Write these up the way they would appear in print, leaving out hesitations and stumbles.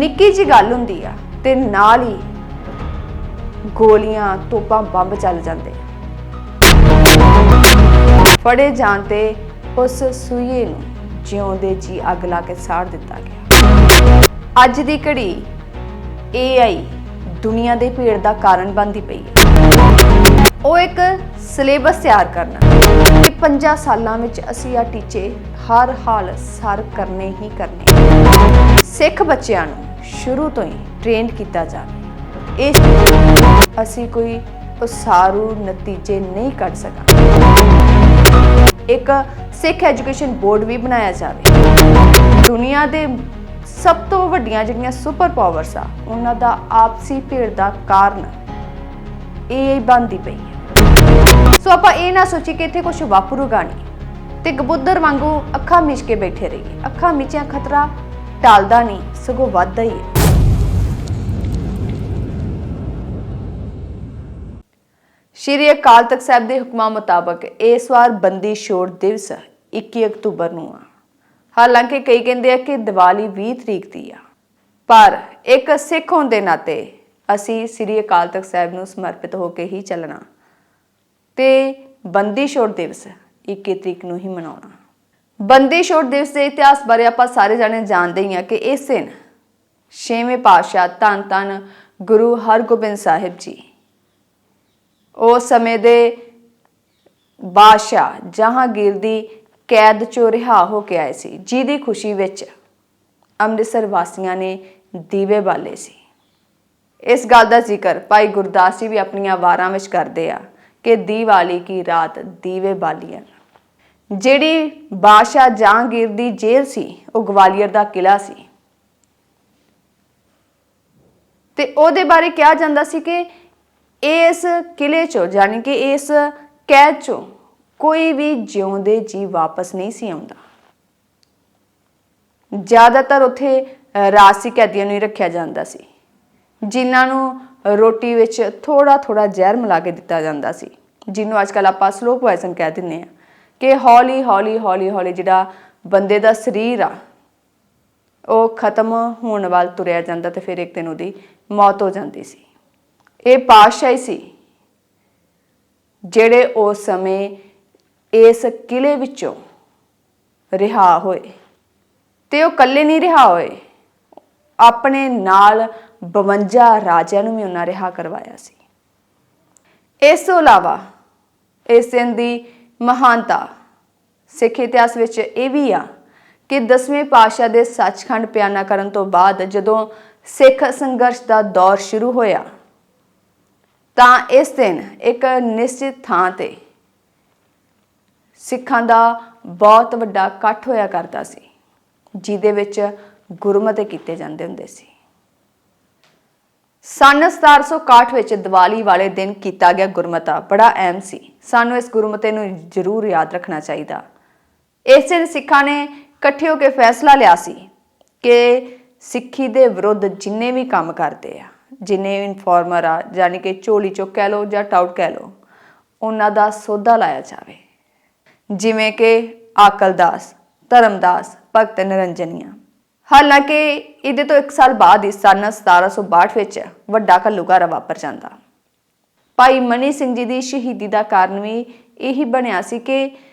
ਨਿੱਕੀ ਜੀ ਗੱਲ ਹੁੰਦੀ ਆ ਤੇ ਨਾਲ ਹੀ ਗੋਲੀਆਂ ਤੋਪਾਂ ਬੰਬ ਚੱਲ ਜਾਂਦੇ। ਫੜੇ ਜਾਣ ਤੇ ਉਸ ਸੂਈਏ ਨੂੰ ਜਿਉਂਦੇ ਜੀ ਅੱਗ ਲਾ ਕੇ ਸਾੜ ਦਿੱਤਾ ਗਿਆ। ਅੱਜ ਦੀ ਘੜੀ AI ਦੁਨੀਆ ਦੇ ਭੀੜ ਦਾ ਕਾਰਨ ਬਣਦੀ ਪਈ ਹੈ। ਉਹ ਇੱਕ ਸਿਲੇਬਸ ਤਿਆਰ ਕਰਨਾ ਕਿ 5 ਸਾਲਾਂ ਵਿੱਚ ਅਸੀਂ ਆ ਟੀਚੇ ਹਰ ਹਾਲ ਸਰ ਕਰਨੇ ਹੀ ਕਰਨੇ। ਸਿੱਖ ਬੱਚਿਆਂ ਨੂੰ ਸ਼ੁਰੂ ਤੋਂ ਹੀ ਟ੍ਰੇਨ ਕੀਤਾ ਜਾਵੇ। ਇਹ ਅਸੀਂ ਕੋਈ ਉਸਾਰੂ ਨਤੀਜੇ ਨਹੀਂ ਕੱਢ ਸਕਾਂਗੇ। ਇੱਕ ਸਿੱਖ ਐਜੂਕੇਸ਼ਨ ਬੋਰਡ ਵੀ ਬਣਾਇਆ ਜਾਵੇ। ਦੁਨੀਆ ਦੇ ਸਭ ਤੋਂ ਵੱਡੀਆਂ ਜਿਹੜੀਆਂ ਸੁਪਰ ਪਾਵਰਸ ਆ ਉਹਨਾਂ ਦਾ ਆਪਸੀ ਭੇੜ ਦਾ ਕਾਰਨ ਇਹ ਬਣਦੀ ਪਈ ਹੈ। ਸੋ ਆਪਾਂ ਇਹ ਨਾ ਸੋਚੀ ਕਿ ਇੱਥੇ ਕੁਝ ਵਾਪਰੂਗਾ ਨਹੀਂ ਤੇ ਕਬੂਤਰ ਵਾਂਗੂ ਅੱਖਾਂ ਮੀਚ ਕੇ ਬੈਠੇ ਰਹੀਏ। ਅੱਖਾਂ ਮੀਚਿਆ ਖਤਰਾ ਟਲਦਾ ਨਹੀਂ ਸਗੋਂ ਵੱਧਦਾ ਹੀ ਹੈ। ਸ਼੍ਰੀ ਅਕਾਲ ਤਖਤ ਸਾਹਿਬ ਦੇ ਹੁਕਮਾਂ ਮੁਤਾਬਕ ਇਸ ਵਾਰ ਬੰਦੀ ਛੋੜ ਦਿਵਸ 21 ਅਕਤੂਬਰ ਨੂੰ ਆ। ਹਾਲਾਂਕਿ ਕਈ ਕਹਿੰਦੇ ਆ ਕਿ ਦੀਵਾਲੀ 20 ਤਰੀਕ ਦੀ ਆ, ਪਰ ਇੱਕ ਸਿੱਖ ਹੋਣ ਦੇ ਨਾਤੇ ਅਸੀਂ ਸ਼੍ਰੀ ਅਕਾਲ ਤਖਤ ਸਾਹਿਬ ਨੂੰ ਸਮਰਪਿਤ ਹੋ ਕੇ ਹੀ ਚੱਲਣਾ ਤੇ ਬੰਦੀ ਛੋੜ ਦਿਵਸ 21 ਤਰੀਕ ਨੂੰ ਹੀ ਮਨਾਉਣਾ। ਬੰਦੀ ਛੋੜ ਦਿਵਸ ਦੇ ਇਤਿਹਾਸ ਬਾਰੇ ਆਪਾਂ ਸਾਰੇ ਜਾਣੇ ਜਾਣਦੇ ਹੀ ਆ ਕਿ ਇਸ ਦਿਨ 6ਵੇਂ ਪਾਤਸ਼ਾਹ ਧੰਨ ਧੰਨ ਗੁਰੂ ਹਰਗੋਬਿੰਦ ਸਾਹਿਬ ਜੀ ਉਸ ਸਮੇਂ ਦੇ ਬਾਦਸ਼ਾਹ ਜਹਾਂਗੀਰ ਦੀ ਕੈਦ ਚੋਂ ਰਿਹਾ ਹੋ ਕੇ ਆਏ ਸੀ, ਜਿਹਦੀ ਖੁਸ਼ੀ ਵਿੱਚ ਅੰਮ੍ਰਿਤਸਰ ਵਾਸੀਆਂ ਨੇ ਦੀਵੇ ਬਾਲੇ ਸੀ। ਇਸ ਗੱਲ ਦਾ ਜ਼ਿਕਰ ਭਾਈ ਗੁਰਦਾਸ ਜੀ ਵੀ ਆਪਣੀਆਂ ਵਾਰਾਂ ਵਿੱਚ ਕਰਦੇ ਆ ਕਿ ਦੀਵਾਲੀ ਕੀ ਰਾਤ ਦੀਵੇ ਬਾਲੀਆਂ। ਜਿਹੜੀ ਬਾਦਸ਼ਾਹ ਜਹਾਂਗੀਰ ਦੀ ਜੇਲ੍ਹ ਸੀ ਉਹ ਗਵਾਲੀਅਰ ਦਾ ਕਿਲਾ ਸੀ ਤੇ ਉਹਦੇ ਬਾਰੇ ਕਿਹਾ ਜਾਂਦਾ ਸੀ ਕਿ ਇਸ ਕਿਲੇ ਚੋਂ ਯਾਨੀ ਕਿ ਇਸ ਕੈਦ ਚੋਂ ਕੋਈ ਵੀ ਜਿਉਂਦੇ ਜੀ ਵਾਪਸ ਨਹੀਂ ਸੀ ਆਉਂਦਾ। ਜ਼ਿਆਦਾਤਰ ਉੱਥੇ ਰਾਜਸੀ ਕੈਦੀਆਂ ਨੂੰ ਹੀ ਰੱਖਿਆ ਜਾਂਦਾ ਸੀ, ਜਿਨ੍ਹਾਂ ਨੂੰ ਰੋਟੀ ਵਿੱਚ ਥੋੜਾ ਥੋੜਾ ਜ਼ਹਿਰ ਮਿਲਾ ਕੇ ਦਿੱਤਾ ਜਾਂਦਾ ਸੀ, ਜਿਹਨੂੰ ਅੱਜ ਕੱਲ੍ਹ ਆਪਾਂ ਸਲੋ ਪੋਇਜ਼ਨ ਕਹਿ ਦਿੰਦੇ ਆ ਕਿ ਹੌਲੀ ਹੌਲੀ ਹੌਲੀ ਹੌਲੀ ਜਿਹੜਾ ਬੰਦੇ ਦਾ ਸਰੀਰ ਆ ਉਹ ਖਤਮ ਹੋਣ ਵੱਲ ਤੁਰਿਆ ਜਾਂਦਾ ਤੇ ਫਿਰ ਇੱਕ ਦਿਨ ਉਹਦੀ ਮੌਤ ਹੋ ਜਾਂਦੀ ਸੀ। ਇਹ ਪਾਤਸ਼ਾਹ ਸੀ ਜਿਹੜੇ ਉਸ ਸਮੇਂ ਇਸ ਕਿਲੇ ਵਿੱਚੋਂ ਰਿਹਾ ਹੋਏ ਤੇ ਉਹ ਇਕੱਲੇ ਨਹੀਂ ਰਿਹਾ ਹੋਏ, ਆਪਣੇ ਨਾਲ 52 ਰਾਜਿਆਂ ਨੂੰ ਵੀ ਉਹਨਾਂ ਰਿਹਾ ਕਰਵਾਇਆ ਸੀ। ਇਸ ਤੋਂ ਇਲਾਵਾ ਇਸ ਦਿਨ ਦੀ ਮਹਾਨਤਾ ਸਿੱਖ ਇਤਿਹਾਸ ਵਿੱਚ ਇਹ ਵੀ ਆ ਕਿ 10ਵੇਂ ਪਾਤਸ਼ਾਹ ਦੇ ਸੱਚਖੰਡ ਪਿਆਨਾ ਕਰਨ ਤੋਂ ਬਾਅਦ ਜਦੋਂ ਸਿੱਖ ਸੰਘਰਸ਼ ਦਾ ਦੌਰ ਸ਼ੁਰੂ ਹੋਇਆ ਤਾਂ ਇਸ ਦਿਨ ਇੱਕ ਨਿਸ਼ਚਿਤ ਥਾਂ ਤੇ ਸਿੱਖਾਂ ਦਾ ਬਹੁਤ ਵੱਡਾ ਇਕੱਠ ਹੋਇਆ ਕਰਦਾ ਸੀ, ਜਿਹਦੇ ਵਿੱਚ ਗੁਰਮਤਿ ਕੀਤੇ ਜਾਂਦੇ ਹੁੰਦੇ ਸੀ। ਸੰਨ 1761 ਵਿੱਚ ਦੀਵਾਲੀ ਵਾਲੇ ਦਿਨ ਕੀਤਾ ਗਿਆ ਗੁਰਮਤਾ ਬੜਾ ਅਹਿਮ ਸੀ। ਸਾਨੂੰ ਇਸ ਗੁਰਮਤੇ ਨੂੰ ਜ਼ਰੂਰ ਯਾਦ ਰੱਖਣਾ ਚਾਹੀਦਾ। ਇਸ ਦਿਨ ਸਿੱਖਾਂ ਨੇ ਇਕੱਠੇ ਹੋ ਕੇ ਫੈਸਲਾ ਲਿਆ ਸੀ ਕਿ ਸਿੱਖੀ ਦੇ ਵਿਰੁੱਧ ਜਿੰਨੇ ਵੀ ਕੰਮ ਕਰਦੇ ਆ, ਜਿੰਨੇ ਇਨਫੋਰਮਰ ਆ ਯਾਨੀ ਕਿ ਝੋਲੀ ਚੁੱਕ ਕਹਿ ਲਓ ਜਾਂ ਟਾਊਟ ਕਹਿ ਲਓ, ਉਹਨਾਂ ਦਾ ਸੋਧਾ ਲਾਇਆ ਜਾਵੇ, ਜਿਵੇਂ ਕਿ ਆਕਲਦਾਸ, ਧਰਮਦਾਸ, ਭਗਤ ਨਿਰੰਜਨੀਆਂ। ਹਾਲਾਂਕਿ ਇਹਦੇ ਤੋਂ 1 ਸਾਲ ਬਾਅਦ ਹੀ ਸੰਨ 1762 ਵਿੱਚ ਵੱਡਾ ਘੱਲੂਘਾਰਾ ਵਾਪਰ ਜਾਂਦਾ। ਭਾਈ ਮਨੀ ਸਿੰਘ ਜੀ ਦੀ ਸ਼ਹੀਦੀ ਦਾ ਕਾਰਨ ਵੀ ਇਹੀ ਬਣਿਆ ਸੀ ਕਿ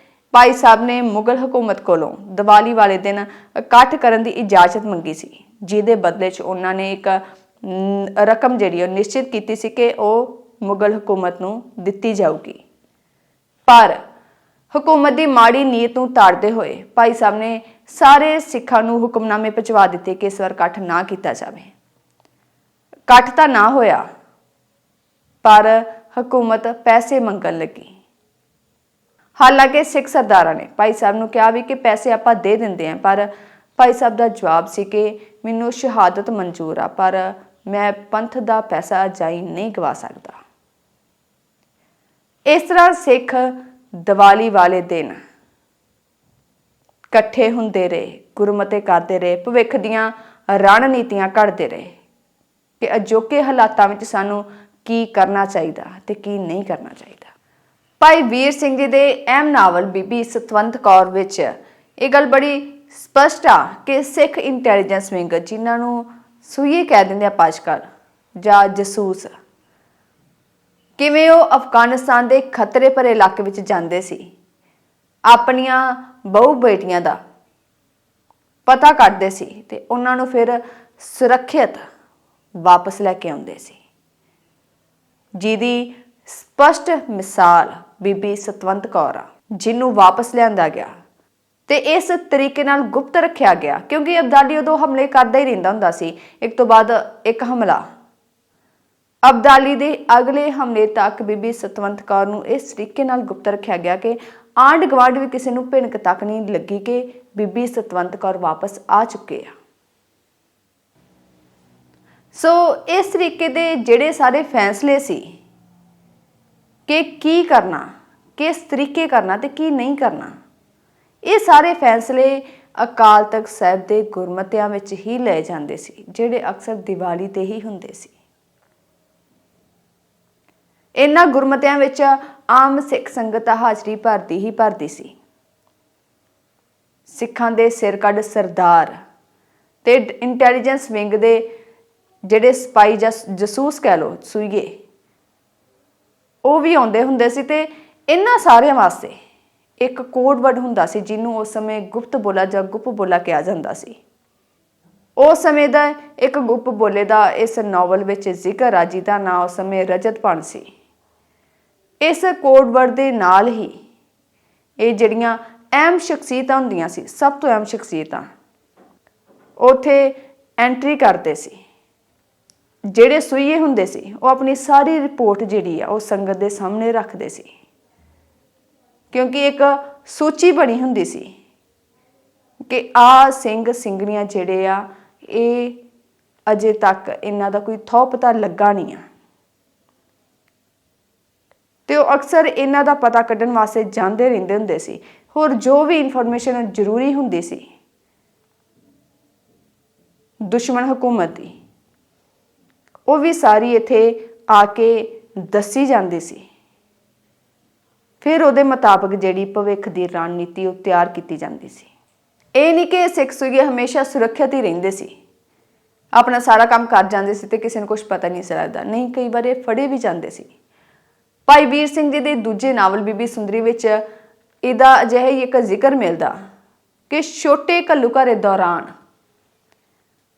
ਭਾਈ ਸਾਹਿਬ ਨੇ ਮੁਗਲ ਹਕੂਮਤ ਕੋਲੋਂ ਦੀਵਾਲੀ ਵਾਲੇ ਦਿਨ ਇਕੱਠ ਕਰਨ ਦੀ ਇਜਾਜ਼ਤ ਮੰਗੀ ਸੀ, ਜਿਹਦੇ ਬਦਲੇ 'ਚ ਉਹਨਾਂ ਨੇ ਇੱਕ ਰਕਮ ਜਿਹੜੀ ਉਹ ਨਿਸ਼ਚਿਤ ਕੀਤੀ ਸੀ ਕਿ ਉਹ ਮੁਗਲ ਹਕੂਮਤ ਨੂੰ ਦਿੱਤੀ ਜਾਊਗੀ। ਪਰ ਹਕੂਮਤ ਦੀ ਮਾੜੀ ਨੀਅਤ ਨੂੰ ਤਾੜਦੇ ਹੋਏ ਭਾਈ ਸਾਹਿਬ ਨੇ ਸਾਰੇ ਸਿੱਖਾਂ ਨੂੰ ਹੁਕਮਨਾਮੇ ਭਿਜਵਾ ਦਿੱਤੇ ਕਿ ਇਸ ਵਾਰ ਇਕੱਠ ਨਾ ਕੀਤਾ ਜਾਵੇ। ਇਕੱਠ ਤਾਂ ਨਾ ਹੋਇਆ, ਪਰ ਹਕੂਮਤ ਪੈਸੇ ਮੰਗਣ ਲੱਗੀ। ਹਾਲਾਂਕਿ ਸਿੱਖ ਸਰਦਾਰਾਂ ਨੇ ਭਾਈ ਸਾਹਿਬ ਨੂੰ ਕਿਹਾ ਵੀ ਕਿ ਪੈਸੇ ਆਪਾਂ ਦੇ ਦਿੰਦੇ ਹਾਂ, ਪਰ ਭਾਈ ਸਾਹਿਬ ਦਾ ਜਵਾਬ ਸੀ ਕਿ ਮੈਨੂੰ ਸ਼ਹਾਦਤ ਮਨਜ਼ੂਰ ਆ, ਪਰ ਮੈਂ ਪੰਥ ਦਾ ਪੈਸਾ ਜਾਈ ਨਹੀਂ ਗਵਾ ਸਕਦਾ। ਇਸ ਤਰ੍ਹਾਂ ਸਿੱਖ ਦੀਵਾਲੀ ਵਾਲੇ ਦਿਨ ਇਕੱਠੇ ਹੁੰਦੇ ਰਹੇ, ਗੁਰਮਤਿ ਕਰਦੇ ਰਹੇ, ਭਵਿੱਖ ਦੀਆਂ ਰਣਨੀਤੀਆਂ ਘੜਦੇ ਰਹੇ ਕਿ ਅਜੋਕੇ ਹਾਲਾਤਾਂ ਵਿੱਚ ਸਾਨੂੰ ਕੀ ਕਰਨਾ ਚਾਹੀਦਾ ਤੇ ਕੀ ਨਹੀਂ ਕਰਨਾ ਚਾਹੀਦਾ। ਭਾਈ ਵੀਰ ਸਿੰਘ ਜੀ ਦੇ ਅਹਿਮ ਨਾਵਲ ਬੀਬੀ ਸਤਵੰਤ ਕੌਰ ਵਿੱਚ ਇਹ ਗੱਲ ਬੜੀ ਸਪਸ਼ਟ ਆ ਕਿ ਸਿੱਖ ਇੰਟੈਲੀਜੈਂਸ ਵਿੰਗ, ਜਿਨ੍ਹਾਂ ਨੂੰ ਸੂਈਏ ਕਹਿ ਦਿੰਦੇ ਆਪਾਂ ਅੱਜ ਕੱਲ੍ਹ ਜਾਂ ਜਸੂਸ। ਕਿਵੇਂ ਉਹ ਅਫਗਾਨਿਸਤਾਨ ਦੇ ਖਤਰੇ ਭਰੇ ਇਲਾਕੇ ਵਿੱਚ ਜਾਂਦੇ ਸੀ, ਆਪਣੀਆਂ ਬਹੂ ਬੇਟੀਆਂ ਦਾ ਪਤਾ ਕੱਢਦੇ ਸੀ ਤੇ ਉਹਨਾਂ ਨੂੰ ਫਿਰ ਸੁਰੱਖਿਅਤ ਵਾਪਸ ਲੈ ਕੇ ਆਉਂਦੇ ਸੀ, ਜਿਹਦੀ ਸਪਸ਼ਟ ਮਿਸਾਲ ਬੀਬੀ ਸਤਵੰਤ ਕੌਰ ਆ, ਜਿਹਨੂੰ ਵਾਪਸ ਲਿਆਂਦਾ ਗਿਆ ਤੇ ਇਸ ਤਰੀਕੇ ਨਾਲ ਗੁਪਤ ਰੱਖਿਆ ਗਿਆ ਕਿਉਂਕਿ ਅਬਦਾਲੀ ਉਦੋਂ ਹਮਲੇ ਕਰਦਾ ਹੀ ਰਹਿੰਦਾ ਹੁੰਦਾ ਸੀ, ਇੱਕ ਤੋਂ ਬਾਅਦ ਇੱਕ ਹਮਲਾ। ਅਬਦਾਲੀ ਦੇ ਅਗਲੇ ਹਮਲੇ ਤੱਕ ਬੀਬੀ ਸਤਵੰਤ ਕੌਰ ਨੂੰ ਇਸ ਤਰੀਕੇ ਨਾਲ ਗੁਪਤ ਰੱਖਿਆ ਗਿਆ ਕਿ ਆਂਢ ਗੁਆਂਢ ਵੀ ਕਿਸੇ ਨੂੰ ਭਿਣਕ ਤੱਕ ਨਹੀਂ ਲੱਗੀ ਕਿ ਬੀਬੀ ਸਤਵੰਤ ਕੌਰ ਵਾਪਸ ਆ ਚੁੱਕੇ ਆ। ਸੋ ਇਸ ਤਰੀਕੇ ਦੇ ਜਿਹੜੇ ਸਾਰੇ ਫੈਸਲੇ ਸੀ ਕਿ ਕੀ ਕਰਨਾ, ਕਿਸ ਤਰੀਕੇ ਕਰਨਾ ਤੇ ਕੀ ਨਹੀਂ ਕਰਨਾ, ਇਹ ਸਾਰੇ ਫੈਸਲੇ ਅਕਾਲ ਤਖਤ ਸਾਹਿਬ ਦੇ ਗੁਰਮਤਿਆਂ ਵਿੱਚ ਹੀ ਲਏ ਜਾਂਦੇ ਸੀ, ਜਿਹੜੇ ਅਕਸਰ ਦੀਵਾਲੀ ਤੇ ਹੀ ਹੁੰਦੇ ਸੀ। ਇਹਨਾਂ ਗੁਰਮਤਿਆਂ ਵਿੱਚ ਆਮ ਸਿੱਖ ਸੰਗਤ ਹਾਜ਼ਰੀ ਭਰਦੀ ਸੀ। ਸਿੱਖਾਂ ਦੇ ਸਿਰ ਕੱਢ ਸਰਦਾਰ ਤੇ ਇੰਟੈਲੀਜੈਂਸ ਵਿੰਗ ਦੇ ਜਿਹੜੇ ਸਪਾਈ ਜਾਂ ਜਸੂਸ ਕਹਿ ਲੋ ਸੂਈਏ, ਉਹ ਵੀ ਆਉਂਦੇ ਹੁੰਦੇ ਸੀ ਤੇ ਇਹਨਾਂ ਸਾਰਿਆਂ ਵਾਸਤੇ ਇੱਕ ਕੋਡ ਵਰਡ ਹੁੰਦਾ ਸੀ ਜਿਹਨੂੰ ਉਸ ਸਮੇਂ ਗੁਪਤ ਬੋਲਾ ਜਾਂ ਗੁਪ ਬੋਲਾ ਕਿਹਾ ਜਾਂਦਾ ਸੀ। ਉਸ ਸਮੇਂ ਦਾ ਇੱਕ ਗੁਪ ਬੋਲੇ ਦਾ ਇਸ ਨਾਵਲ ਵਿੱਚ ਜ਼ਿਕਰ ਆ, ਜਿਹਦਾ ਨਾਂ ਉਸ ਸਮੇਂ ਰਜਤਪਣ ਸੀ। ਇਸ ਕੋਡ ਵਰਡ ਦੇ ਨਾਲ ਹੀ ਇਹ ਜਿਹੜੀਆਂ ਅਹਿਮ ਸ਼ਖਸੀਅਤਾਂ ਹੁੰਦੀਆਂ ਸੀ, ਸਭ ਤੋਂ ਅਹਿਮ ਸ਼ਖਸੀਅਤਾਂ ਉੱਥੇ ਐਂਟਰੀ ਕਰਦੇ ਸੀ। ਜਿਹੜੇ ਸੂਈਏ ਹੁੰਦੇ ਸੀ ਉਹ ਆਪਣੀ ਸਾਰੀ ਰਿਪੋਰਟ ਜਿਹੜੀ ਆ ਉਹ ਸੰਗਤ ਦੇ ਸਾਹਮਣੇ ਰੱਖਦੇ ਸੀ, ਕਿਉਂਕਿ ਇੱਕ ਸੂਚੀ ਬਣੀ ਹੁੰਦੀ ਸੀ ਕਿ ਆ ਸਿੰਘ ਸਿੰਘਣੀਆਂ ਜਿਹੜੇ ਆ ਇਹ ਅਜੇ ਤੱਕ ਇਹਨਾਂ ਦਾ ਕੋਈ ਥਹੁ ਪਤਾ ਲੱਗਾ ਨਹੀਂ ਆ, ਤੇ ਉਹ ਅਕਸਰ ਇਹਨਾਂ ਦਾ ਪਤਾ ਕੱਢਣ ਵਾਸਤੇ ਜਾਂਦੇ ਰਹਿੰਦੇ ਹੁੰਦੇ ਸੀ। ਹੋਰ ਜੋ ਵੀ ਇਨਫੋਰਮੇਸ਼ਨ ਜ਼ਰੂਰੀ ਹੁੰਦੀ ਸੀ ਦੁਸ਼ਮਣ ਹਕੂਮਤ ਦੀ, ਉਹ ਵੀ ਸਾਰੀ ਇੱਥੇ ਆ ਕੇ ਦੱਸੀ ਜਾਂਦੀ ਸੀ। ਫਿਰ ਉਹਦੇ ਮੁਤਾਬਕ ਜਿਹੜੀ ਭਵਿੱਖ ਦੀ ਰਣਨੀਤੀ ਉਹ ਤਿਆਰ ਕੀਤੀ ਜਾਂਦੀ ਸੀ। ਇਹ ਨਹੀਂ ਕਿ ਸਿੱਖ ਸੂਈਏ ਹਮੇਸ਼ਾ ਸੁਰੱਖਿਅਤ ਹੀ ਰਹਿੰਦੇ ਸੀ, ਆਪਣਾ ਸਾਰਾ ਕੰਮ ਕਰ ਜਾਂਦੇ ਸੀ ਤੇ ਕਿਸੇ ਨੂੰ ਕੁਝ ਪਤਾ ਨਹੀਂ ਸੀ ਲੱਗਦਾ। ਨਹੀਂ, ਕਈ ਵਾਰ ਇਹ ਫੜੇ ਵੀ ਜਾਂਦੇ ਸੀ। ਭਾਈ ਵੀਰ ਸਿੰਘ ਜੀ ਦੇ ਦੂਜੇ ਨਾਵਲ ਬੀਬੀ ਸੁੰਦਰੀ ਵਿੱਚ ਇਹਦਾ ਅਜਿਹਾ ਹੀ ਇੱਕ ਜ਼ਿਕਰ ਮਿਲਦਾ ਕਿ ਛੋਟੇ ਘੱਲੂਘਾਰੇ ਦੌਰਾਨ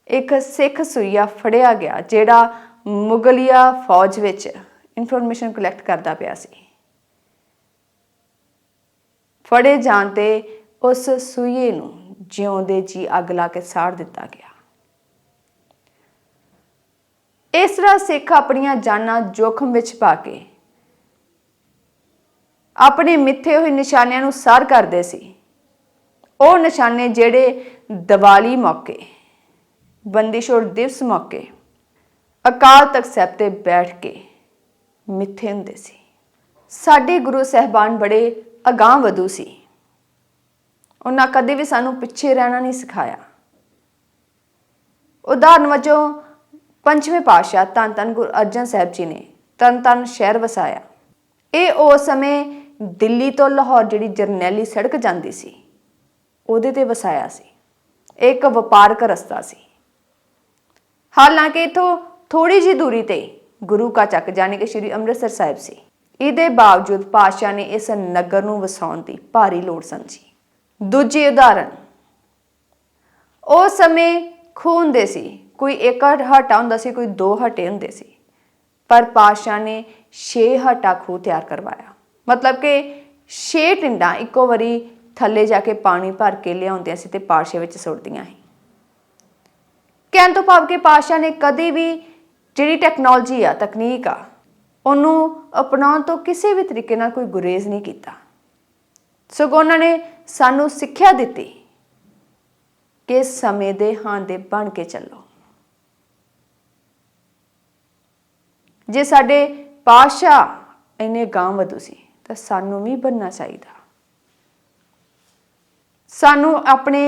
ਇੱਕ ਸਿੱਖ ਸੂਈਆ ਫੜਿਆ ਗਿਆ ਜਿਹੜਾ ਮੁਗਲਿਆ ਫੌਜ ਵਿੱਚ ਇਨਫੋਰਮੇਸ਼ਨ ਕਲੈਕਟ ਕਰਦਾ ਪਿਆ ਸੀ। ਫੜੇ ਜਾਣ ਤੇ ਉਸ ਸੂਈਏ ਨੂੰ ਜਿਉਂਦੇ ਜੀ ਅੱਗ ਲਾ ਕੇ ਸਾੜ ਦਿੱਤਾ ਗਿਆ। ਇਸ ਤਰ੍ਹਾਂ ਸਿੱਖ ਆਪਣੀਆਂ ਜਾਨਾਂ ਜੋਖਮ ਵਿੱਚ ਪਾ ਕੇ ਆਪਣੇ ਮਿੱਥੇ ਹੋਏ ਨਿਸ਼ਾਨਿਆਂ ਨੂੰ ਸਰ ਕਰਦੇ ਸੀ। ਉਹ ਨਿਸ਼ਾਨੇ ਜਿਹੜੇ ਦੀਵਾਲੀ ਮੌਕੇ, ਬੰਦੀ ਛੋੜ ਦਿਵਸ ਮੌਕੇ ਅਕਾਲ ਤਖਤ ਸਾਹਿਬ ਤੇ ਬੈਠ ਕੇ ਮਿੱਥੇ ਹੁੰਦੇ ਸੀ। ਸਾਡੇ ਗੁਰੂ ਸਾਹਿਬਾਨ ਬੜੇ ਅਗਾਂਹ ਵਧੂ ਸੀ। ਉਹਨਾਂ ਕਦੇ ਵੀ ਸਾਨੂੰ ਪਿੱਛੇ ਰਹਿਣਾ ਨਹੀਂ ਸਿਖਾਇਆ। ਉਦਾਹਰਨ ਵਜੋਂ ਪੰਜਵੇਂ ਪਾਤਸ਼ਾਹ ਧੰਨ ਧੰਨ ਗੁਰੂ ਅਰਜਨ ਸਾਹਿਬ ਜੀ ਨੇ ਤਰਨ ਤਾਰਨ ਸ਼ਹਿਰ ਵਸਾਇਆ। ਇਹ ਉਸ ਸਮੇਂ ਦਿੱਲੀ ਤੋਂ ਲਾਹੌਰ ਜਿਹੜੀ ਜਰਨੈਲੀ ਸੜਕ ਜਾਂਦੀ ਸੀ ਉਹਦੇ ਤੇ ਵਸਾਇਆ ਸੀ। ਇੱਕ ਵਪਾਰਕ ਰਸਤਾ ਸੀ। ਹਾਲਾਂਕਿ ਇਥੋਂ ਥੋੜੀ ਜਿਹੀ ਦੂਰੀ ਤੇ ਗੁਰੂ ਕਾ ਚੱਕ ਜਾਣੀ ਕਿ ਸ਼੍ਰੀ ਅੰਮ੍ਰਿਤਸਰ ਸਾਹਿਬ ਸੀ। ਇਹਦੇ ਬਾਵਜੂਦ ਪਾਤਸ਼ਾਹ ਨੇ ਇਸ ਨਗਰ ਨੂੰ ਵਸਾਉਣ ਦੀ ਭਾਰੀ ਲੋੜ ਸਮਝੀ। ਦੂਜੀ ਉਦਾਹਰਨ, ਉਸ ਸਮੇਂ ਖੂਹ ਹੁੰਦੇ ਸੀ, ਕੋਈ ਇੱਕ ਹੱਟਾ ਹੁੰਦਾ ਸੀ, ਕੋਈ ਦੋ ਹੱਟੇ ਹੁੰਦੇ ਸੀ, ਪਰ ਪਾਤਸ਼ਾਹ ਨੇ 6 ਹੱਟਾ ਖੂਹ ਤਿਆਰ ਕਰਵਾਇਆ। ਮਤਲਬ ਕਿ 6 ਟਿੰਡਾਂ ਇੱਕੋ ਵਾਰੀ ਥੱਲੇ ਜਾ ਕੇ ਪਾਣੀ ਭਰ ਕੇ ਲਿਆਉਂਦੀਆਂ ਸੀ ਤੇ ਪਾਤਸ਼ਾਹ ਵਿੱਚ ਸੁੱਟਦੀਆਂ ਸੀ। ਕਹਿਣ ਤੋਂ ਭਾਵ ਕਿ ਪਾਤਸ਼ਾਹ ਨੇ ਕਦੇ ਵੀ ਜਿਹੜੀ ਟੈਕਨੋਲੋਜੀ ਆ, ਤਕਨੀਕ ਆ, ਉਹਨੂੰ ਅਪਣਾਉਣ ਤੋਂ ਕਿਸੇ ਵੀ ਤਰੀਕੇ ਨਾਲ ਕੋਈ ਗੁਰੇਜ਼ ਨਹੀਂ ਕੀਤਾ। ਸਗੋਂ ਉਹਨਾਂ ਨੇ ਸਾਨੂੰ ਸਿੱਖਿਆ ਦਿੱਤੀ ਕਿ ਸਮੇਂ ਦੇ ਹਾਂਡੇ ਬਣ ਕੇ ਚੱਲੋ। ਜੇ ਸਾਡੇ ਪਾਤਸ਼ਾਹ ਇੰਨੇ ਗਾਂਹ ਵਧੂ ਸੀ ਤਾਂ ਸਾਨੂੰ ਵੀ ਬਣਨਾ ਚਾਹੀਦਾ। ਸਾਨੂੰ ਆਪਣੇ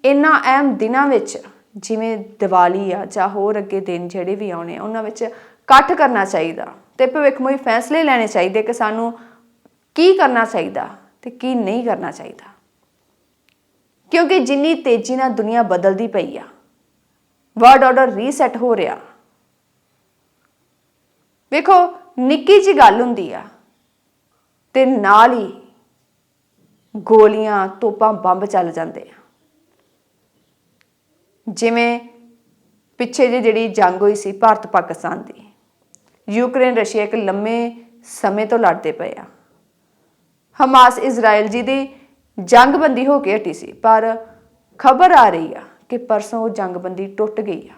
ਇਹਨਾਂ ਅਹਿਮ ਦਿਨਾਂ ਵਿੱਚ ਜਿਵੇਂ ਦੀਵਾਲੀ ਆ ਜਾਂ ਹੋਰ ਅੱਗੇ ਦਿਨ ਜਿਹੜੇ ਵੀ ਆਉਣੇ ਆ ਉਹਨਾਂ ਵਿੱਚ ਇਕੱਠ ਕਰਨਾ ਚਾਹੀਦਾ ਤੇ ਭਵਿੱਖਮੁਖੀ ਫੈਸਲੇ ਲੈਣੇ ਚਾਹੀਦੇ ਕਿ ਸਾਨੂੰ ਕੀ ਕਰਨਾ ਚਾਹੀਦਾ ਤੇ ਕੀ ਨਹੀਂ ਕਰਨਾ ਚਾਹੀਦਾ। ਕਿਉਂਕਿ ਜਿੰਨੀ ਤੇਜ਼ੀ ਨਾਲ ਦੁਨੀਆ ਬਦਲਦੀ ਪਈ ਆ, ਵਰਲਡ ਆਰਡਰ ਰੀਸੈਟ ਹੋ ਰਿਹਾ। ਵੇਖੋ ਨਿੱਕੀ ਜਿਹੀ ਗੱਲ ਹੁੰਦੀ ਆ ਤੇ ਨਾਲ ਹੀ ਗੋਲੀਆਂ ਤੋਪਾਂ ਬੰਬ ਚੱਲ ਜਾਂਦੇ ਆ। ਜਿਵੇਂ ਪਿੱਛੇ ਜਿਹੇ ਜਿਹੜੀ ਜੰਗ ਹੋਈ ਸੀ ਭਾਰਤ ਪਾਕਿਸਤਾਨ ਦੀ, ਯੂਕਰੇਨ ਰਸ਼ੀਆ ਇੱਕ ਲੰਮੇ ਸਮੇਂ ਤੋਂ ਲੜਦੇ ਪਏ ਆ। ਹਮਾਸ ਇਜ਼ਰਾਈਲ ਜੀ ਦੀ ਜੰਗਬੰਦੀ ਹੋ ਕੇ ਹਟੀ ਸੀ, ਪਰ ਖਬਰ ਆ ਰਹੀ ਆ ਕਿ ਪਰਸੋਂ ਉਹ ਜੰਗਬੰਦੀ ਟੁੱਟ ਗਈ ਆ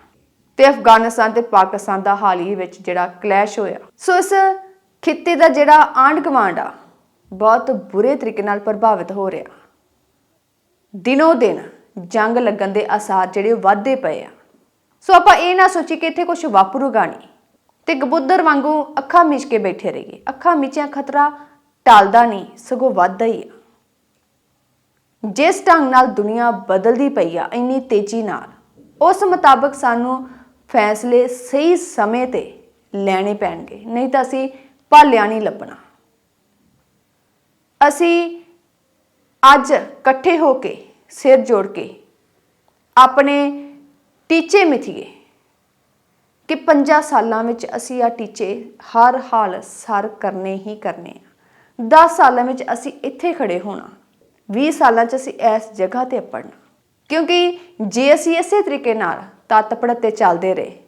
ਤੇ ਅਫਗਾਨਿਸਤਾਨ ਤੇ ਪਾਕਿਸਤਾਨ ਦਾ ਹਾਲ ਹੀ ਵਿੱਚ ਜਿਹੜਾ ਕਲੈਸ਼ ਹੋਇਆ। ਸੋ ਇਸ ਖਿੱਤੇ ਦਾ ਜਿਹੜਾ ਆਂਢ ਗੁਆਂਢ ਆ ਬਹੁਤ ਬੁਰੇ ਤਰੀਕੇ ਨਾਲ ਪ੍ਰਭਾਵਿਤ ਹੋ ਰਿਹਾ। ਦਿਨੋਂ ਦਿਨ ਜੰਗ ਲੱਗਣ ਦੇ ਆਸਾਰ ਜਿਹੜੇ ਵੱਧਦੇ ਪਏ ਆ। ਸੋ ਆਪਾਂ ਇਹ ਨਾ ਸੋਚੀ ਕਿ ਇੱਥੇ ਕੁਝ ਵਾਪਰੂਗਾ ਨਹੀਂ ਤੇ ਕਬੂਤਰ ਵਾਂਗੂ ਅੱਖਾਂ ਮੀਚ ਕੇ ਬੈਠੇ ਰਹੀਏ। ਅੱਖਾਂ ਮੀਚਿਆਂ ਖਤਰਾ ਟਲਦਾ ਨਹੀਂ, ਸਗੋਂ ਵੱਧਦਾ ਹੀ ਆ। ਜਿਸ ਢੰਗ ਨਾਲ ਦੁਨੀਆ ਬਦਲਦੀ ਪਈ ਆ ਇੰਨੀ ਤੇਜ਼ੀ ਨਾਲ, ਉਸ ਮੁਤਾਬਕ ਸਾਨੂੰ ਫੈਸਲੇ ਸਹੀ ਸਮੇਂ ਤੇ ਲੈਣੇ ਪੈਣਗੇ, ਨਹੀਂ ਤਾਂ ਅਸੀਂ ਭਾਲਿਆ ਨਹੀਂ ਲੱਭਣਾ। ਅਸੀਂ ਅੱਜ ਇਕੱਠੇ ਹੋ ਕੇ ਸਿਰ ਜੋੜ ਕੇ ਆਪਣੇ ਟੀਚੇ ਮਿਥੀਏ ਕਿ 5 ਸਾਲਾਂ ਵਿੱਚ ਅਸੀਂ ਆ ਟੀਚੇ ਹਰ ਹਾਲ ਸਰ ਕਰਨੇ ਹੀ ਕਰਨੇ ਆ। 10 ਸਾਲਾਂ ਵਿੱਚ ਅਸੀਂ ਇੱਥੇ ਖੜੇ ਹੋਣਾ, 20 ਸਾਲਾਂ 'ਚ ਅਸੀਂ ਇਸ ਜਗ੍ਹਾ ਤੇ ਅੱਪੜਨਾ। ਕਿਉਂਕਿ ਜੇ ਅਸੀਂ ਇਸੇ ਤਰੀਕੇ ਨਾਲ ਤੱਤ ਤੇ ਚੱਲਦੇ ਰਹੇ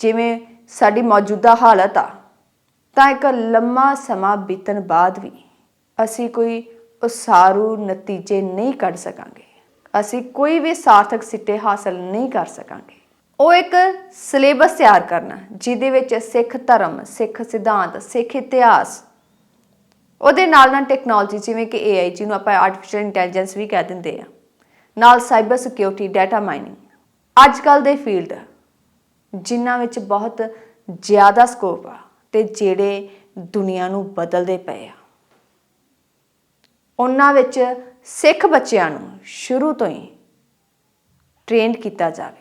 ਜਿਵੇਂ ਸਾਡੀ ਮੌਜੂਦਾ ਹਾਲਤ ਆ, ਤਾਂ ਇੱਕ ਲੰਮਾ ਸਮਾਂ ਬੀਤਣ ਬਾਅਦ ਵੀ ਅਸੀਂ ਕੋਈ ਉਸਾਰੂ ਨਤੀਜੇ ਨਹੀਂ ਕੱਢ ਸਕਾਂਗੇ। ਅਸੀਂ ਕੋਈ ਵੀ ਸਾਰਥਕ ਸਿੱਟੇ ਹਾਸਲ ਨਹੀਂ ਕਰ ਸਕਾਂਗੇ। ਉਹ ਇੱਕ ਸਿਲੇਬਸ ਤਿਆਰ ਕਰਨਾ ਜਿਹਦੇ ਵਿੱਚ ਸਿੱਖ ਧਰਮ, ਸਿੱਖ ਸਿਧਾਂਤ, ਸਿੱਖ ਇਤਿਹਾਸ, ਉਹਦੇ ਨਾਲ ਟੈਕਨੋਲੋਜੀ ਜਿਵੇਂ ਕਿ AI ਜਿਹਨੂੰ ਆਪਾਂ ਆਰਟੀਫਿਸ਼ੀਅਲ ਇੰਟੈਲੀਜੈਂਸ ਵੀ ਕਹਿ ਦਿੰਦੇ ਆ, ਨਾਲ ਸਾਈਬਰ ਸਿਕਿਉਰਿਟੀ, ਡਾਟਾ ਮਾਈਨਿੰਗ, ਅੱਜ ਕੱਲ੍ਹ ਦੇ ਫੀਲਡ ਜਿਨ੍ਹਾਂ ਵਿੱਚ ਬਹੁਤ ਜ਼ਿਆਦਾ ਸਕੋਪ ਆ ਤੇ ਜਿਹੜੇ ਦੁਨੀਆ ਨੂੰ ਬਦਲਦੇ ਪਏ ਆ, ਉਹਨਾਂ ਵਿੱਚ ਸਿੱਖ ਬੱਚਿਆਂ ਨੂੰ ਸ਼ੁਰੂ ਤੋਂ ਹੀ ਟ੍ਰੇਨਡ ਕੀਤਾ ਜਾਵੇ।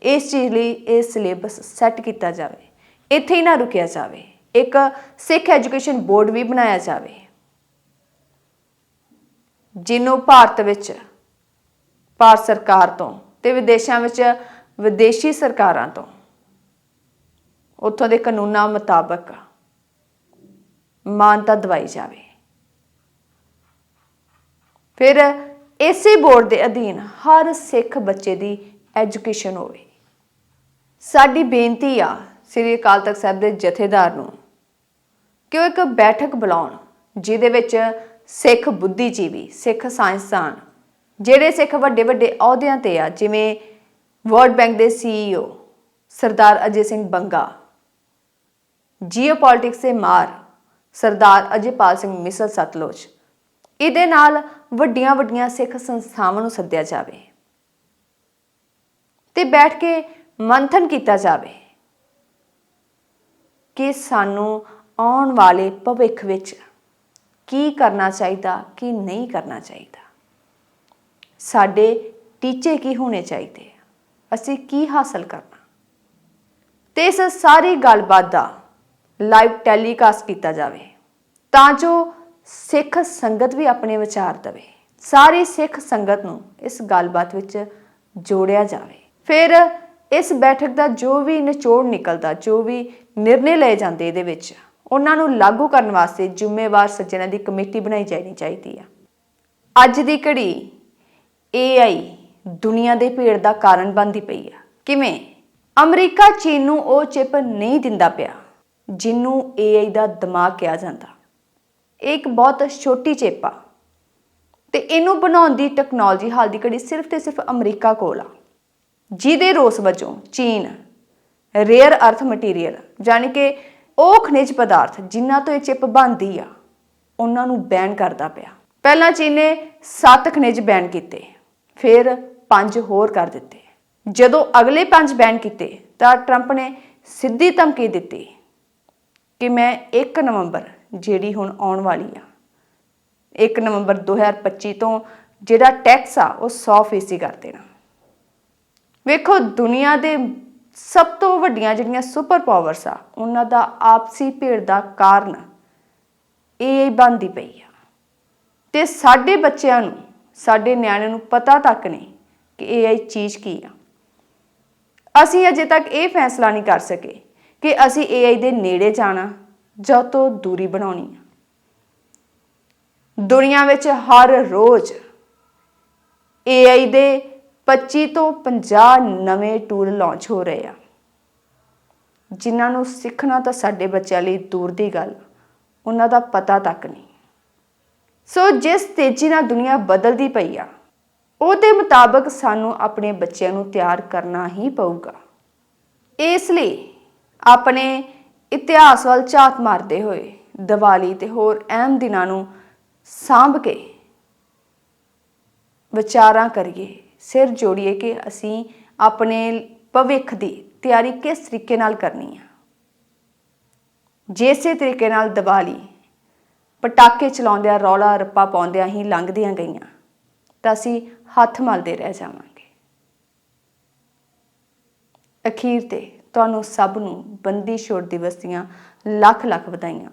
ਇਸ ਚੀਜ਼ ਲਈ ਇਹ ਸਿਲੇਬਸ ਸੈੱਟ ਕੀਤਾ ਜਾਵੇ, ਇੱਥੇ ਹੀ ਨਾ ਰੁਕਿਆ ਜਾਵੇ। ਇੱਕ ਸਿੱਖ ਐਜੂਕੇਸ਼ਨ ਬੋਰਡ ਵੀ ਬਣਾਇਆ ਜਾਵੇ ਜਿਹਨੂੰ ਭਾਰਤ ਵਿੱਚ ਭਾਰਤ ਸਰਕਾਰ ਤੋਂ ਤੇ ਵਿਦੇਸ਼ਾਂ ਵਿੱਚ ਵਿਦੇਸ਼ੀ ਸਰਕਾਰਾਂ ਤੋਂ ਉੱਥੋਂ ਦੇ ਕਾਨੂੰਨਾਂ ਮੁਤਾਬਕ ਮਾਨਤਾ ਦਿਵਾਈ ਜਾਵੇ। ਫਿਰ ਇਸੇ ਬੋਰਡ ਦੇ ਅਧੀਨ ਹਰ ਸਿੱਖ ਬੱਚੇ ਦੀ ਐਜੂਕੇਸ਼ਨ ਹੋਵੇ। ਸਾਡੀ ਬੇਨਤੀ ਆ ਸ੍ਰੀ ਅਕਾਲ ਤਖਤ ਸਾਹਿਬ ਦੇ ਜਥੇਦਾਰ ਨੂੰ ਕਿ ਉਹ ਇੱਕ ਬੈਠਕ ਬੁਲਾਉਣ ਜਿਹਦੇ ਵਿੱਚ ਸਿੱਖ ਬੁੱਧੀਜੀਵੀ, ਸਿੱਖ ਸਾਇੰਸਦਾਨ, ਜਿਹੜੇ ਸਿੱਖ ਵੱਡੇ ਵੱਡੇ ਅਹੁਦਿਆਂ ਤੇ ਆ, ਜਿਵੇਂ ਵਰਲਡ ਬੈਂਕ ਦੇ CEO ਸਰਦਾਰ ਅਜੇ ਸਿੰਘ ਬੰਗਾ, ਜੀਓਪੋਲਿਟਿਕਸ ਦੇ ਮਾਹਰ ਸਰਦਾਰ ਅਜੇਪਾਲ ਸਿੰਘ ਮਿਸਲ ਸਤਲੁਜ, ਇਹਦੇ ਨਾਲ ਵੱਡੀਆਂ ਵੱਡੀਆਂ ਸਿੱਖ ਸੰਸਥਾਵਾਂ ਨੂੰ ਸੱਦਿਆ ਜਾਵੇ ਤੇ ਬੈਠ ਕੇ ਮੰਥਨ ਕੀਤਾ ਜਾਵੇ ਕਿ ਸਾਨੂੰ ਆਉਣ ਵਾਲੇ ਭਵਿੱਖ ਵਿੱਚ ਕੀ ਕਰਨਾ ਚਾਹੀਦਾ, ਕੀ ਨਹੀਂ ਕਰਨਾ ਚਾਹੀਦਾ, ਸਾਡੇ ਟੀਚੇ ਕੀ ਹੋਣੇ ਚਾਹੀਦੇ, ਅਸੀਂ ਕੀ ਹਾਸਲ ਕਰਨਾ। ਤੇ ਇਸ ਸਾਰੀ ਗੱਲਬਾਤ ਦਾ ਲਾਈਵ ਟੈਲੀਕਾਸਟ ਕੀਤਾ ਜਾਵੇ ਤਾਂ ਜੋ ਸਿੱਖ ਸੰਗਤ ਵੀ ਆਪਣੇ ਵਿਚਾਰ ਦੇਵੇ। ਸਾਰੀ ਸਿੱਖ ਸੰਗਤ ਨੂੰ ਇਸ ਗੱਲਬਾਤ ਵਿੱਚ ਜੋੜਿਆ ਜਾਵੇ। ਫਿਰ ਇਸ ਬੈਠਕ ਦਾ ਜੋ ਵੀ ਨਿਚੋੜ ਨਿਕਲਦਾ, ਜੋ ਵੀ ਨਿਰਣੇ ਲਏ ਜਾਂਦੇ ਇਹਦੇ ਵਿੱਚ, ਉਹਨਾਂ ਨੂੰ ਲਾਗੂ ਕਰਨ ਵਾਸਤੇ ਜ਼ਿੰਮੇਵਾਰ ਸੱਜਣਾਂ ਦੀ ਕਮੇਟੀ ਬਣਾਈ ਜਾਣੀ ਚਾਹੀਦੀ ਆ। ਅੱਜ ਦੀ ਘੜੀ AI ਦੁਨੀਆ ਦੇ ਭੇੜ ਦਾ ਕਾਰਨ ਬਣਦੀ ਪਈ ਆ। ਕਿਵੇਂ? ਅਮਰੀਕਾ ਚੀਨ ਨੂੰ ਉਹ ਚਿਪ ਨਹੀਂ ਦਿੰਦਾ ਪਿਆ ਜਿਹਨੂੰ AI ਦਾ ਦਿਮਾਗ ਕਿਹਾ ਜਾਂਦਾ। ਇਹ ਇੱਕ ਬਹੁਤ ਛੋਟੀ ਚਿਪ ਆ ਤੇ ਇਹਨੂੰ ਬਣਾਉਣ ਦੀ ਟੈਕਨੋਲੋਜੀ ਹਾਲ ਦੀ ਘੜੀ ਸਿਰਫ ਤੇ ਸਿਰਫ ਅਮਰੀਕਾ ਕੋਲ ਆ, ਜਿਹਦੇ ਰੋਸ ਵਜੋਂ ਚੀਨ ਰੇਅਰ ਅਰਥ ਮਟੀਰੀਅਲ, ਜਾਣੀ ਕਿ ਉਹ ਖਣਿਜ ਪਦਾਰਥ ਜਿਨ੍ਹਾਂ ਤੋਂ ਇਹ ਚਿਪ ਬਣਦੀ ਆ, ਉਹਨਾਂ ਨੂੰ ਬੈਨ ਕਰਦਾ ਪਿਆ। ਪਹਿਲਾਂ ਚੀਨ ਨੇ 7 ਖਣਿਜ ਬੈਨ ਕੀਤੇ, ਫਿਰ 5 ਹੋਰ ਕਰ ਦਿੱਤੇ। ਜਦੋਂ ਅਗਲੇ 5 ਬੈਨ ਕੀਤੇ ਤਾਂ ਟਰੰਪ ਨੇ ਸਿੱਧੀ ਧਮਕੀ ਦਿੱਤੀ ਕਿ ਮੈਂ 1 ਨਵੰਬਰ ਜਿਹੜੀ ਹੁਣ ਆਉਣ ਵਾਲੀ ਆ, 1 ਨਵੰਬਰ 2025 ਤੋਂ ਜਿਹੜਾ ਟੈਕਸ ਆ ਉਹ 100% ਕਰ ਦੇਣਾ। ਵੇਖੋ, ਦੁਨੀਆ ਦੇ ਸਭ ਤੋਂ ਵੱਡੀਆਂ ਜਿਹੜੀਆਂ ਸੁਪਰ ਪਾਵਰਸ ਆ, ਉਹਨਾਂ ਦਾ ਆਪਸੀ ਭੇੜ ਦਾ ਕਾਰਨ AI ਬਣਦੀ ਪਈ ਆ ਤੇ ਸਾਡੇ ਬੱਚਿਆਂ ਨੂੰ, ਸਾਡੇ ਨਿਆਣਿਆਂ ਨੂੰ ਪਤਾ ਤੱਕ ਨਹੀਂ ਕਿ AI ਚੀਜ਼ ਕੀ ਆ। ਅਸੀਂ ਅਜੇ ਤੱਕ ਇਹ ਫੈਸਲਾ ਨਹੀਂ ਕਰ ਸਕੇ ਕਿ ਅਸੀਂ AI ਦੇ ਨੇੜੇ ਜਾਣਾ ਜਾਂ ਉਹ ਤੋਂ ਦੂਰੀ ਬਣਾਉਣੀ ਆ। ਦੁਨੀਆ ਵਿੱਚ ਹਰ ਰੋਜ਼ AI ਦੇ 25 ਤੋਂ 50 ਨਵੇਂ ਟੂਲ ਲਾਂਚ ਹੋ ਰਹੇ ਆ, ਜਿਨ੍ਹਾਂ ਨੂੰ ਸਿੱਖਣਾ ਤਾਂ ਸਾਡੇ ਬੱਚਿਆਂ ਲਈ ਦੂਰ ਦੀ ਗੱਲ, ਉਹਨਾਂ ਦਾ ਪਤਾ ਤੱਕ ਨਹੀਂ। ਸੋ ਜਿਸ ਤੇਜ਼ੀ ਨਾਲ ਦੁਨੀਆ ਬਦਲਦੀ ਪਈ ਆ, ਉਹਦੇ ਮੁਤਾਬਕ ਸਾਨੂੰ ਆਪਣੇ ਬੱਚਿਆਂ ਨੂੰ ਤਿਆਰ ਕਰਨਾ ਹੀ ਪਊਗਾ। ਇਸ ਲਈ ਆਪਣੇ ਇਤਿਹਾਸ ਵੱਲ ਝਾਤ ਮਾਰਦੇ ਹੋਏ ਦੀਵਾਲੀ ਤੇ ਹੋਰ ਅਹਿਮ ਦਿਨਾਂ ਨੂੰ ਸਾਂਭ ਕੇ ਵਿਚਾਰਾਂ ਕਰੀਏ, ਸਿਰ ਜੋੜੀਏ ਕਿ ਅਸੀਂ ਆਪਣੇ ਭਵਿੱਖ ਦੀ ਤਿਆਰੀ ਕਿਸ ਤਰੀਕੇ ਨਾਲ ਕਰਨੀ ਆ। ਜਿਸੇ ਤਰੀਕੇ ਨਾਲ ਦੀਵਾਲੀ ਪਟਾਕੇ ਚਲਾਉਂਦਿਆਂ, ਰੌਲਾ ਰੱਪਾ ਪਾਉਂਦਿਆਂ ਹੀ ਲੰਘਦੀਆਂ ਗਈਆਂ, ਤਾਂ ਅਸੀਂ ਹੱਥ ਮਲਦੇ ਰਹਿ ਜਾਵਾਂਗੇ। ਅਖੀਰ ਤੇ ਤੁਹਾਨੂੰ ਸਭ ਨੂੰ ਬੰਦੀ ਛੋੜ ਦਿਵਸ ਦੀਆਂ ਲੱਖ ਲੱਖ ਵਧਾਈਆਂ।